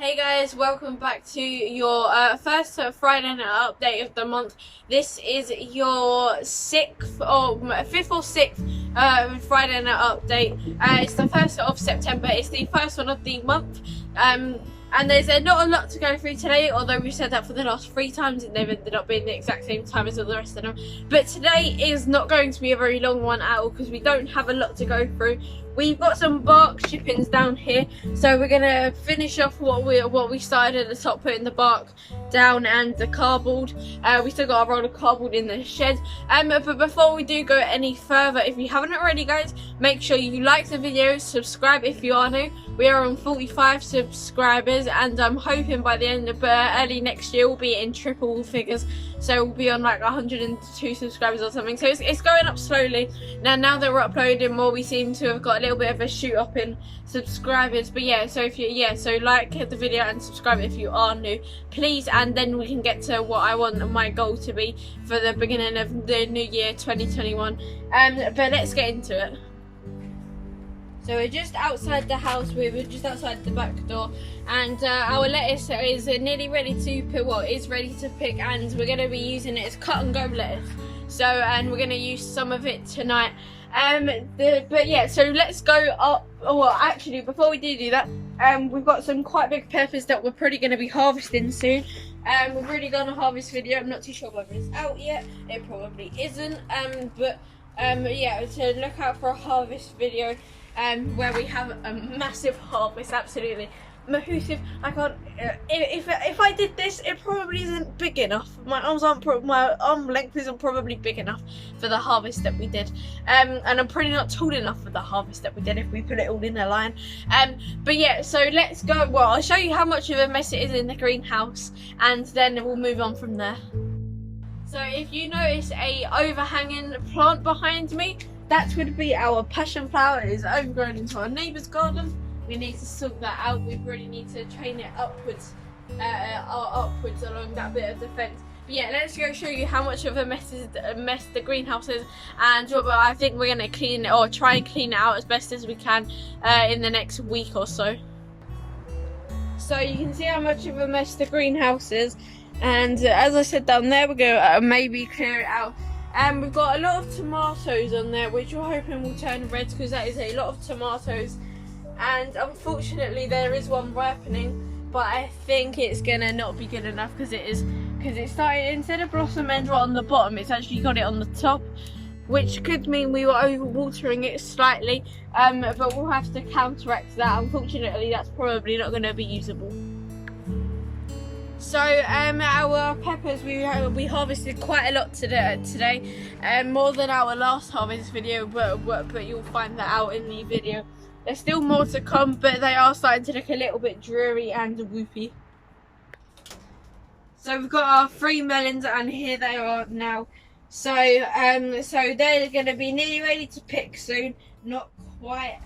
Hey guys, welcome back to your first Friday night update of the month. This is your fifth or sixth Friday night update. It's the 1st of September. It's the first one of the month. And there's not a lot to go through today, although we said that for the last 3 times and they've ended up being the exact same time as all the rest of them. But today is not going to be a very long one at all because we don't have a lot to go through. We've got some bark shippings down here, so we're gonna finish off what we started at the top, putting the bark down and the cardboard. We still got a roll of cardboard in the shed. But before we do go any further, if you haven't already, guys, make sure you like the video, subscribe if you are new. We are on 45 subscribers, and I'm hoping by the end of early next year we'll be in triple figures. So we'll be on like 102 subscribers or something. So it's going up slowly. Now that we're uploading more, we seem to have got a little bit of a shoot up in subscribers. But yeah, so if you so like the video and subscribe if you are new, please, and then we can get to what I want my goal to be for the beginning of the new year 2021. But let's get into it. So we're just outside the house, we're just outside the back door, and our lettuce is nearly ready to pick, ready to pick, and we're going to be using it as cut and go lettuce. So, and we're going to use some of it tonight. But yeah, so let's go up. Oh, well, actually, before we do that, we've got some quite big peppers that we're probably going to be harvesting soon. We've already done a harvest video. I'm not too sure whether it's out yet. It probably isn't. But yeah, so look out for a harvest video. Where we have a massive harvest, absolutely massive. I can't. If I did this, it probably isn't big enough. My arm length isn't probably big enough for the harvest that we did. And I'm probably not tall enough for the harvest that we did if we put it all in a line. But yeah, so let's go. Well, I'll show you how much of a mess it is in the greenhouse, and then we'll move on from there. So if you notice a overhanging plant behind me, that would be our passion flower. It is overgrown into our neighbour's garden. We need to sort that out. We really need to train it upwards, upwards along that bit of the fence. But yeah, let's go show you how much of a mess the greenhouse is, and I think we're gonna clean it, or try and clean it out as best as we can in the next week or so. So you can see how much of a mess the greenhouse is, and as I said down there, we're gonna maybe clear it out. We've got a lot of tomatoes on there, which we're hoping will turn red, because that is a lot of tomatoes. And unfortunately, there is one ripening, but I think it's gonna not be good enough because it started, instead of blossom end right on the bottom, it's actually got it on the top, which could mean we were overwatering it slightly. But we'll have to counteract that. Unfortunately, that's probably not going to be usable. So our peppers, we harvested quite a lot today, more than our last harvest video, but you'll find that out in the video. There's still more to come, but they are starting to look a little bit dreary and whoopy. So we've got our 3 melons, and here they are now. So so they're going to be nearly ready to pick soon. Not quite,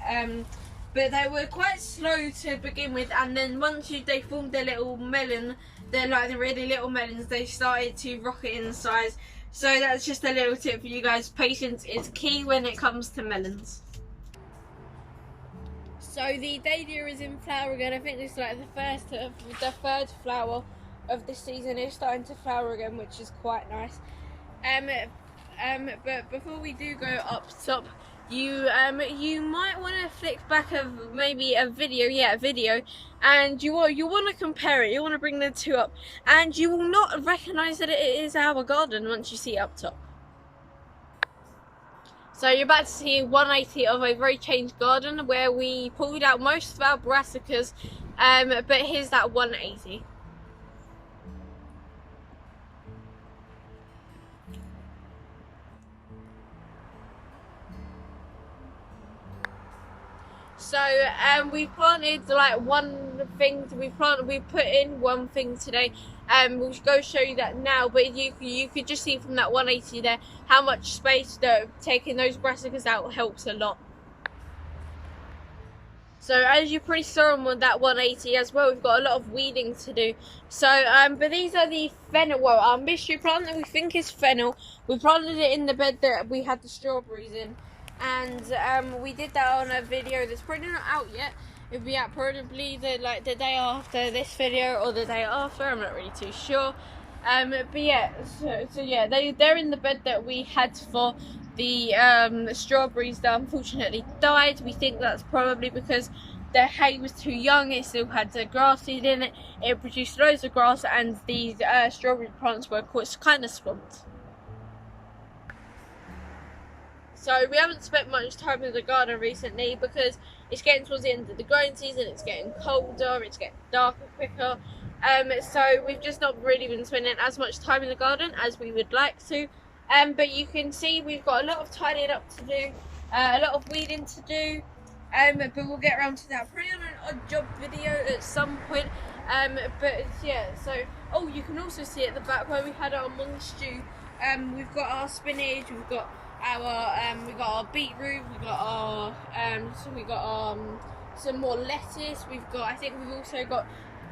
but they were quite slow to begin with, and then once they formed their little melon, they're like the really little melons, they started to rocket in size. So that's just a little tip for you guys. Patience is key when it comes to melons. So the dahlia is in flower again. I think this is like the third flower of the season. It's starting to flower again, which is quite nice. But before we do go up top, you might want to flick back maybe a video, and you want to compare it. You want to bring the two up, and you will not recognise that it is our garden once you see it up top. So you're about to see 180 of a very changed garden, where we pulled out most of our brassicas, but here's that 180. So we planted like one thing. We put in one thing today. We'll go show you that now. But you could just see from that 180 there how much space that taking those brassicas out helps a lot. So as you probably saw on that 180 as well, we've got a lot of weeding to do. So but these are the fennel. Well, our mystery plant that we think is fennel. We planted it in the bed that we had the strawberries in. And we did that on a video that's probably not out yet. It'll be out probably the day after this video or the day after. I'm not really too sure. But yeah, so yeah, they're in the bed that we had for the strawberries that unfortunately died. We think that's probably because the hay was too young. It still had the grass seed in it. It produced loads of grass, and these strawberry plants were kind of swamped. So we haven't spent much time in the garden recently because it's getting towards the end of the growing season. It's getting colder, it's getting darker quicker. So we've just not really been spending as much time in the garden as we would like to. But you can see we've got a lot of tidying up to do, a lot of weeding to do. But we'll get around to that probably on an odd job video at some point. But yeah, so you can also see at the back where we had our mung stew. We've got our spinach, we've got our beetroot, we got our some more lettuce. I think we've also got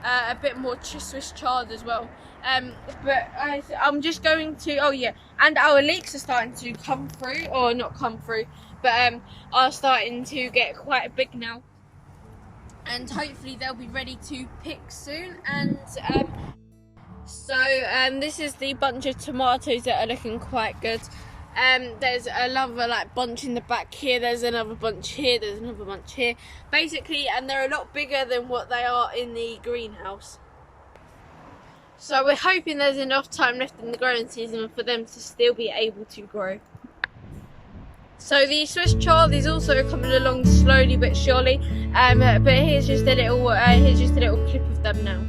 a bit more Swiss chard as well. But I'm just going to and our leeks are starting to come through, or not come through, but are starting to get quite big now, and hopefully they'll be ready to pick soon. And so this is the bunch of tomatoes that are looking quite good. There's another bunch in the back here, there's another bunch here, there's another bunch here, basically, and they're a lot bigger than what they are in the greenhouse. So we're hoping there's enough time left in the growing season for them to still be able to grow. So the Swiss chard is also coming along slowly but surely, but here's just a little clip of them now.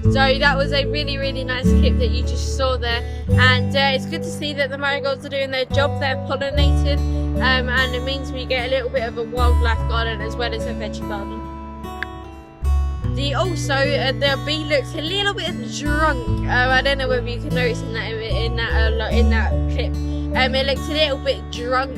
So that was a really, really nice clip that you just saw there, and it's good to see that the marigolds are doing their job. They're pollinated, and it means we get a little bit of a wildlife garden as well as a veggie garden. The bee looks a little bit drunk. I don't know whether you can notice in that clip. It looks a little bit drunk.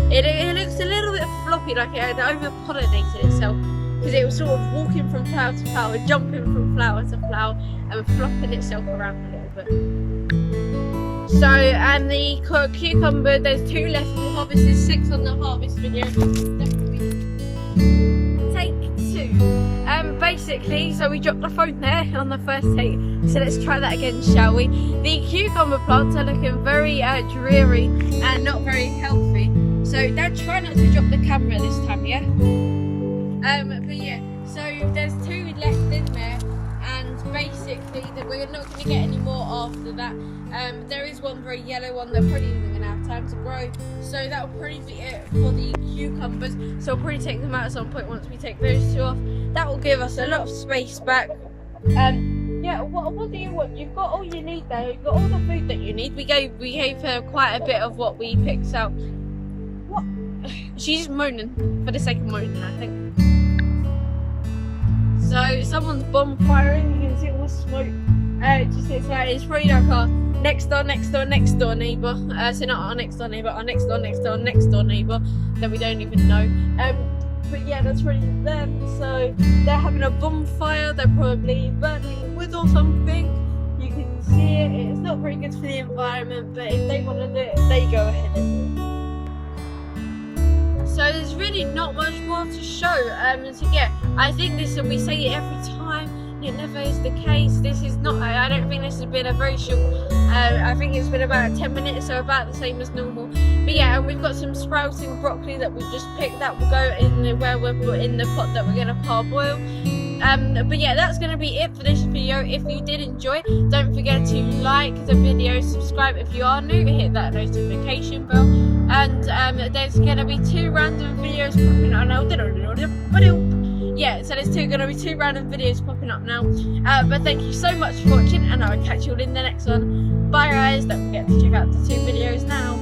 It looks a little bit floppy, like it had over-pollinated itself, because it was sort of walking from flower to flower, jumping from flower to flower, and flopping itself around a little bit. So, and the cucumber, there's 2 left to harvest. There's 6 on the harvest video. Definitely take 2. Basically, so we dropped the phone there on the first take. So let's try that again, shall we? The cucumber plants are looking very dreary and not very healthy. So don't try not to drop the camera this time, yeah? But yeah, so there's 2 left in there, and basically that we're not going to get any more after that. There is one very yellow one that probably isn't going to have time to grow, so that will probably be it for the cucumbers. So we'll probably take them out at some point once we take those 2 off. That will give us a lot of space back. Yeah, what do you want? You've got all you need there. You've got all the food that you need. We gave her quite a bit of what we picked out. What? She's moaning for the sake of moaning, I think. So someone's bonfiring. You can see all the smoke. It's probably like our next door neighbour. So not our next door neighbour, our next door neighbour that we don't even know. But yeah, that's really them. So they're having a bonfire. They're probably burning wood or something. You can see it. It's not very good for the environment, but if they want to do it, they go ahead and do it. So there's really not much more to show. So yeah, I think we say it every time, and it never is the case. This is not, I don't think this has been a very short, I think it's been about 10 minutes, so about the same as normal. But yeah, and we've got some sprouting broccoli that we've just picked that will go in where we're put in the pot that we're going to parboil. But yeah, that's going to be it for this video. If you did enjoy, don't forget to like the video, subscribe if you are new, hit that notification bell, and there's going to be 2 random videos popping up now. Yeah, so there's going to be 2 random videos popping up now. But thank you so much for watching, and I will catch you all in the next one. Bye guys, don't forget to check out the 2 videos now.